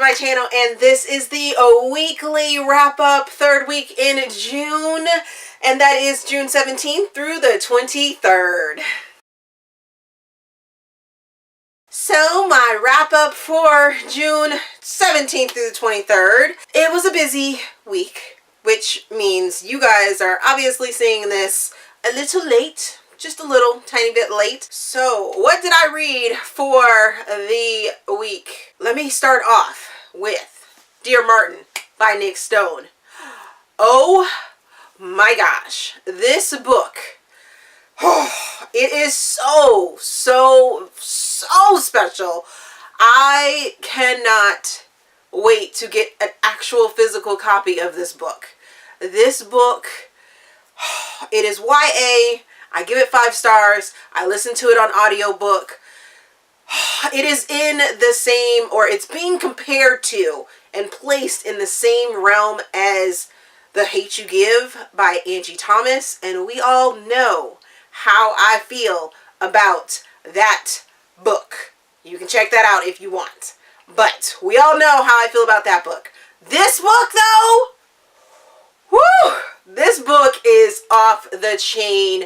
my channel, and this is the weekly wrap-up, third week in June, and that is June 17th through the 23rd. So my wrap-up for June 17th through the 23rd, it was a busy week, which means you guys are obviously seeing this a little late. Just a little tiny bit late. So what did I read for the week? Let me start off with Dear Martin by Nick Stone. Oh my gosh, this book, it is so special. I cannot wait to get an actual physical copy of this book. This book, it is YA. I give it 5 stars. I listened to it on audiobook. It is in the same, or it's being compared to and placed in the same realm as The Hate You Give by Angie Thomas. And we all know how I feel about that book. You can check that out if you want. But we all know how I feel about that book. This book though, whoo! This book is off the chain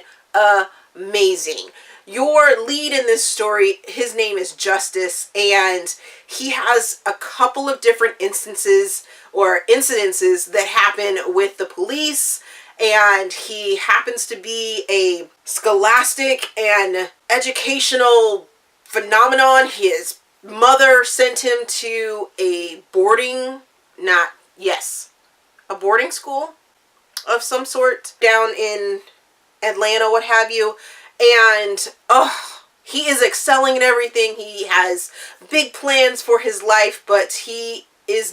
amazing. Your lead in this story, his name is Justice, and he has a couple of different instances or incidences that happen with the police, and he happens to be a scholastic and educational phenomenon. His mother sent him to a boarding school of some sort down in Atlanta, what have you, and he is excelling in everything. He has big plans for his life, but he is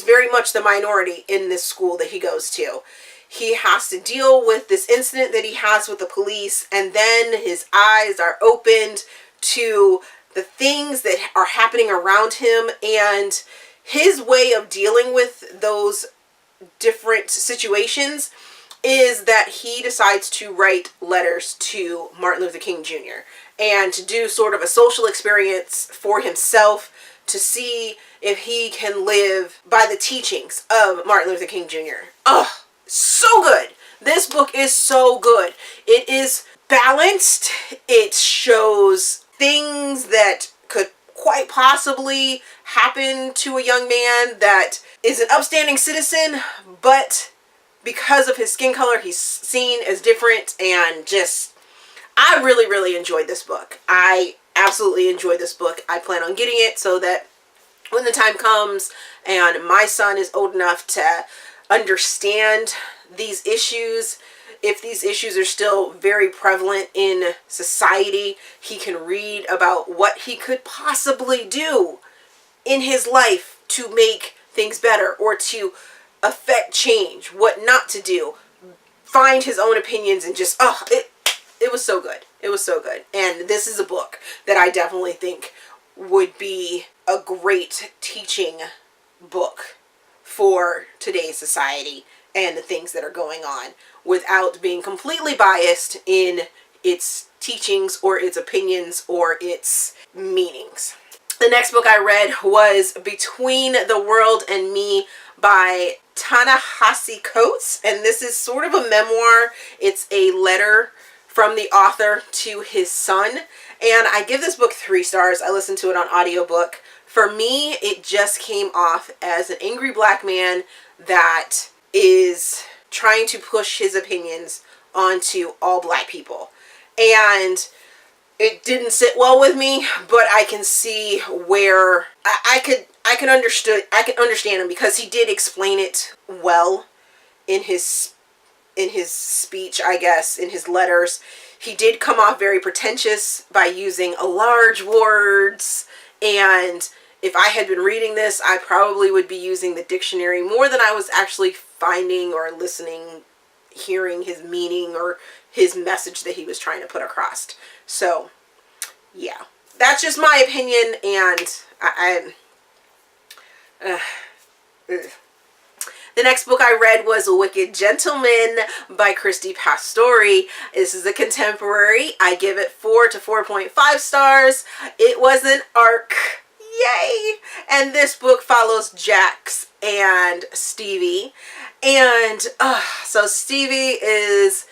very much the minority in this school that he goes to. He has to deal with this incident that he has with the police, and then his eyes are opened to the things that are happening around him, and his way of dealing with those different situations is that he decides to write letters to Martin Luther King Jr. and to do sort of a social experience for himself to see if he can live by the teachings of Martin Luther King Jr. Oh, so good. This book is so good. It is balanced. It shows things that could quite possibly happen to a young man that is an upstanding citizen, but because of his skin color, he's seen as different, and I really enjoyed this book. I absolutely enjoyed this book. I plan on getting it so that when the time comes and my son is old enough to understand these issues, if these issues are still very prevalent in society, he can read about what he could possibly do in his life to make things better or to affect change, what not to do, find his own opinions, and just it was so good. It was so good. And this is a book that I definitely think would be a great teaching book for today's society and the things that are going on, without being completely biased in its teachings or its opinions or its meanings. The next book I read was Between the World and Me by Ta-Nehisi, and this is sort of a memoir. It's a letter from the author to his son, and I give this book 3 stars. I listened to it on audiobook. For me, it just came off as an angry black man that is trying to push his opinions onto all black people, and it didn't sit well with me, but I can see where I can understand him, because he did explain it well in his speech, I guess, in his letters. He did come off very pretentious by using large words, and if I had been reading this, I probably would be using the dictionary more than I was actually finding or listening, hearing his meaning or his message that he was trying to put across. So yeah, that's just my opinion, and the next book I read was Wicked Gentleman by Christy Pastore. This is a contemporary. I give it 4 to 4.5 stars. It was an arc. Yay! And this book follows Jax and Stephie. And so Stephie is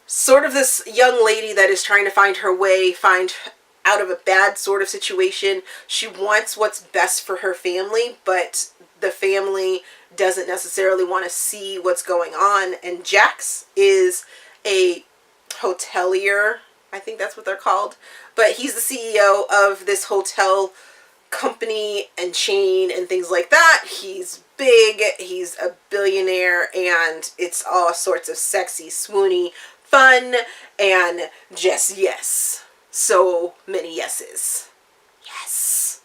sort of this young lady that is trying to find her way, find out of a bad sort of situation. She wants what's best for her family, but the family doesn't necessarily want to see what's going on. And Jax is a hotelier, I think that's what they're called, but he's the CEO of this hotel company and chain and things like that. He's big, he's a billionaire, and it's all sorts of sexy, swoony fun, and just yes, so many yeses. Yes.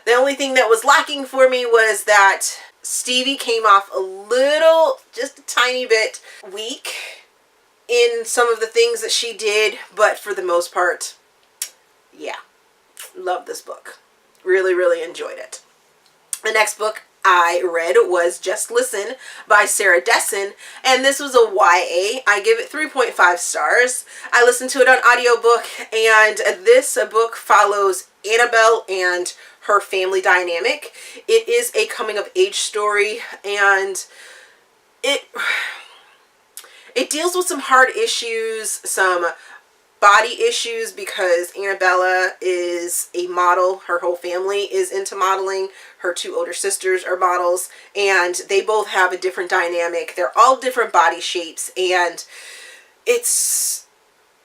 The only thing that was lacking for me was that Stephie came off a little, just a tiny bit weak in some of the things that she did, but for the most part, yeah, love this book. Really, really enjoyed it. The next book I read was Just Listen by Sarah Dessen, and this was a YA. I give it 3.5 stars. I listened to it on audiobook, and this book follows Annabelle and her family dynamic. It is a coming of age story, and it deals with some hard issues, some body issues, because Annabella is a model. Her whole family is into modeling. Her two older sisters are models, and they both have a different dynamic. They're all different body shapes, and it's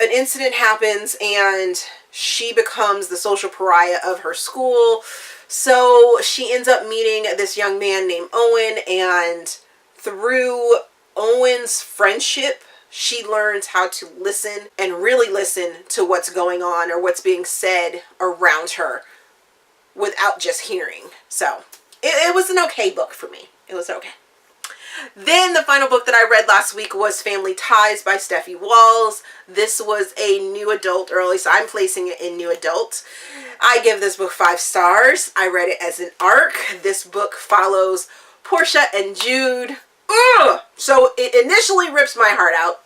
an incident happens, and she becomes the social pariah of her school. So she ends up meeting this young man named Owen, and through Owen's friendship, she learns how to listen and really listen to what's going on or what's being said around her without just hearing. So it was an okay book for me. It was okay. Then the final book that I read last week was Family Ties by Stephie Walls. This was a new adult, or at least I'm placing it in new adult. I give this book 5 stars. I read it as an arc. This book follows Portia and Jude. Ugh! So it initially rips my heart out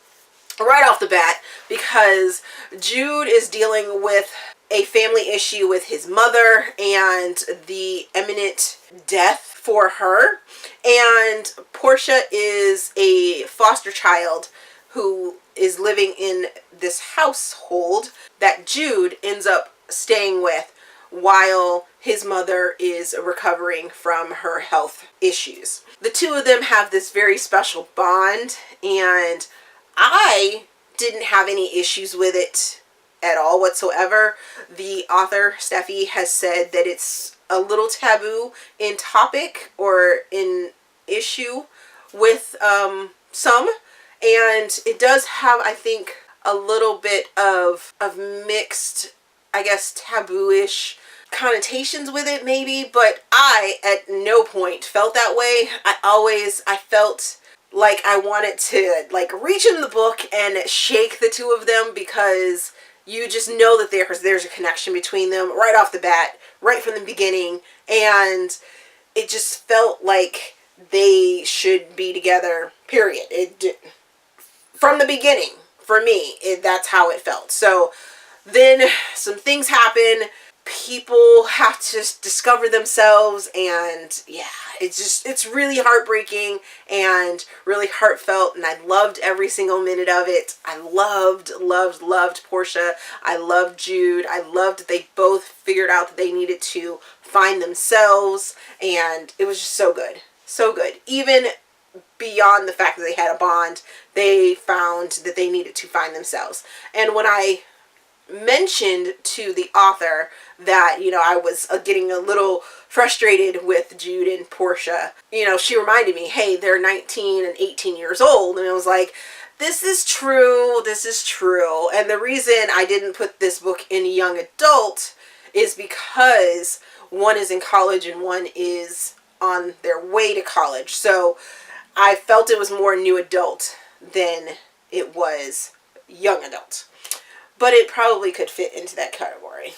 right off the bat, because Jude is dealing with a family issue with his mother and the imminent death for her. And Portia is a foster child who is living in this household that Jude ends up staying with while his mother is recovering from her health issues. The two of them have this very special bond, and I didn't have any issues with it at all whatsoever. The author, Stephie, has said that it's a little taboo in topic or in issue with some, and it does have, I think, a little bit of mixed, I guess, taboo-ish connotations with it maybe, but I at no point felt that way. I felt like I wanted to like reach in the book and shake the two of them, because you just know that there's a connection between them right off the bat, right from the beginning, and it just felt like they should be together, period. From the beginning, for me, that's how it felt. So then some things happen. People have to discover themselves, and yeah, it's really heartbreaking and really heartfelt, and I loved every single minute of it. I loved Portia. I loved Jude. I loved that they both figured out that they needed to find themselves, and it was just so good. So good. Even beyond the fact that they had a bond, they found that they needed to find themselves. And when I mentioned to the author that, I was getting a little frustrated with Jude and Portia, she reminded me, hey, they're 19 and 18 years old. And I was like, this is true. And the reason I didn't put this book in young adult is because one is in college and one is on their way to college. So I felt it was more new adult than it was young adult. But it probably could fit into that category.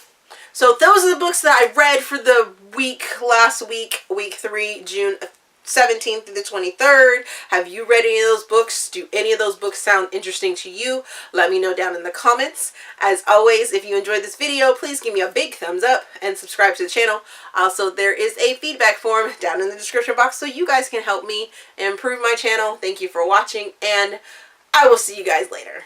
So those are the books that I read for the week, last week, week 3, June 17th through the 23rd. Have you read any of those books? Do any of those books sound interesting to you? Let me know down in the comments. As always, if you enjoyed this video, please give me a big thumbs up and subscribe to the channel. Also, there is a feedback form down in the description box so you guys can help me improve my channel. Thank you for watching, and I will see you guys later.